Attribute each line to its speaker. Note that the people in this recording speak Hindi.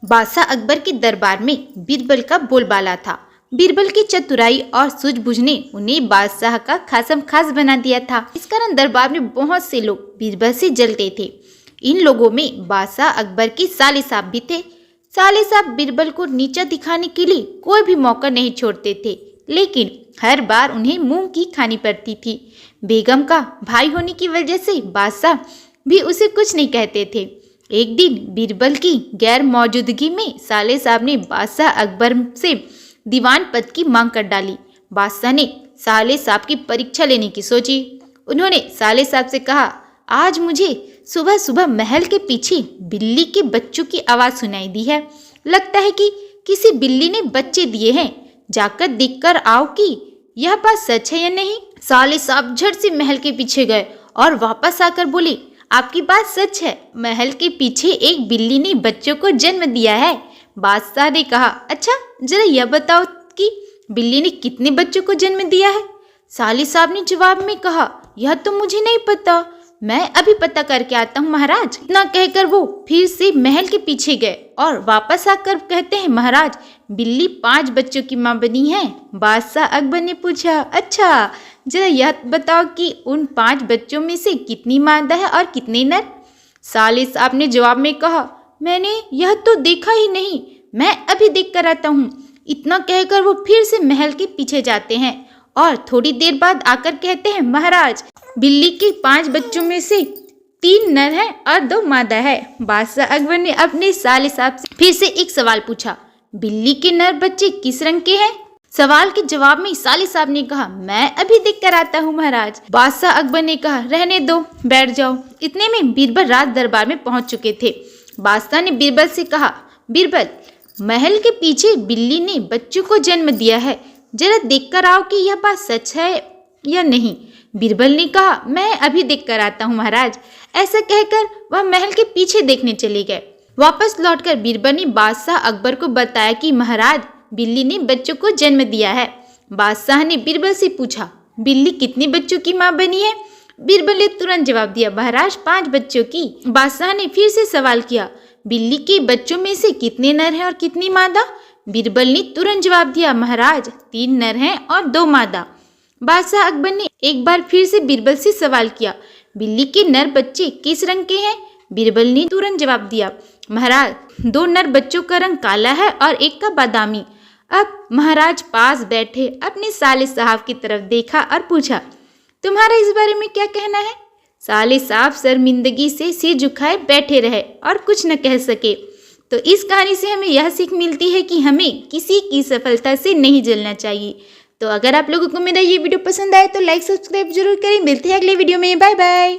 Speaker 1: बादशाह अकबर के दरबार में बीरबल का बोलबाला था। बीरबल की चतुराई और सूझबूझ ने उन्हें बादशाह का खासम खास बना दिया था। इस कारण दरबार में बहुत से लोग बीरबल से जलते थे। इन लोगों में बादशाह अकबर के साले साहब भी थे। साले साहब बीरबल को नीचा दिखाने के लिए कोई भी मौका नहीं छोड़ते थे, लेकिन हर बार उन्हें मुंह की खानी पड़ती थी। बेगम का भाई होने की वजह से बादशाह भी उसे कुछ नहीं कहते थे। एक दिन बीरबल की गैर मौजूदगी में साले साहब ने बादशाह अकबर से दीवान पद की मांग कर डाली। बादशाह ने साले साहब की परीक्षा लेने की सोची। उन्होंने साले साहब से कहा, आज मुझे सुबह सुबह महल के पीछे बिल्ली के बच्चों की आवाज़ सुनाई दी है। लगता है कि किसी बिल्ली ने बच्चे दिए हैं। जाकर देखकर आओ कि यह बात सच है या नहीं। साले साहब झट से महल के पीछे गए और वापस आकर बोले, आपकी बात सच है, महल के पीछे एक बिल्ली ने बच्चों को जन्म दिया है। बादशाह ने कहा, अच्छा जरा यह बताओ कि बिल्ली ने कितने बच्चों को जन्म दिया है। साले साहब ने जवाब में कहा, यह तो मुझे नहीं पता, मैं अभी पता करके आता हूँ महाराज। इतना कहकर वो फिर से महल के पीछे गए और वापस आकर कहते हैं, महाराज बिल्ली 5 बच्चों की माँ बनी है। बादशाह अकबर ने पूछा, अच्छा जरा यह बताओ कि उन 5 बच्चों में से कितनी मादा है और कितने नर। साले साहब ने जवाब में कहा, मैंने यह तो देखा ही नहीं, मैं अभी देख कर आता हूँ। इतना कहकर वो फिर से महल के पीछे जाते हैं और थोड़ी देर बाद आकर कहते हैं, महाराज बिल्ली के 5 बच्चों में से 3 नर हैं और 2 मादा है। बादशाह अकबर ने अपने साले साहब से फिर से एक सवाल पूछा, बिल्ली के नर बच्चे किस रंग के हैं। सवाल के जवाब में साले साहब ने कहा, मैं अभी देख कर आता हूँ महाराज। बादशाह अकबर ने कहा, रहने दो, बैठ जाओ। इतने में बीरबल राज दरबार में पहुंच चुके थे। बादशाह ने बीरबल से कहा, बीरबल महल के पीछे बिल्ली ने बच्चों को जन्म दिया है, जरा देख कर आओ कि यह बात सच है या नहीं। बीरबल ने कहा, मैं अभी देख कर आता हूँ महाराज। ऐसा कहकर वह महल के पीछे देखने चले गए। वापस लौटकर बीरबल ने बादशाह अकबर को बताया कि महाराज बिल्ली ने बच्चों को जन्म दिया है। बादशाह ने बीरबल से पूछा, बिल्ली कितने बच्चों की माँ बनी है। बीरबल ने तुरंत जवाब दिया, महाराज 5 बच्चों की। बादशाह ने फिर से सवाल किया, बिल्ली के बच्चों में से कितने नर हैं और कितनी मादा। बीरबल ने तुरंत जवाब दिया, महाराज 3 नर हैं और 2 मादा। बादशाह अकबर ने एक बार फिर से बीरबल से सवाल किया, बिल्ली के नर बच्चे किस रंग के हैं। बीरबल ने तुरंत जवाब दिया, महाराज 2 नर बच्चों का रंग काला है और एक का बादामी। अब महाराज पास बैठे अपने साले साहब की तरफ देखा और पूछा, तुम्हारा इस बारे में क्या कहना है। साले साहब शर्मिंदगी से सिर झुकाए बैठे रहे और कुछ न कह सके। तो इस कहानी से हमें यह सीख मिलती है कि हमें किसी की सफलता से नहीं जलना चाहिए। तो अगर आप लोगों को मेरा ये वीडियो पसंद आए तो लाइक सब्सक्राइब जरूर करें। मिलते हैं अगले वीडियो में, बाय बाय।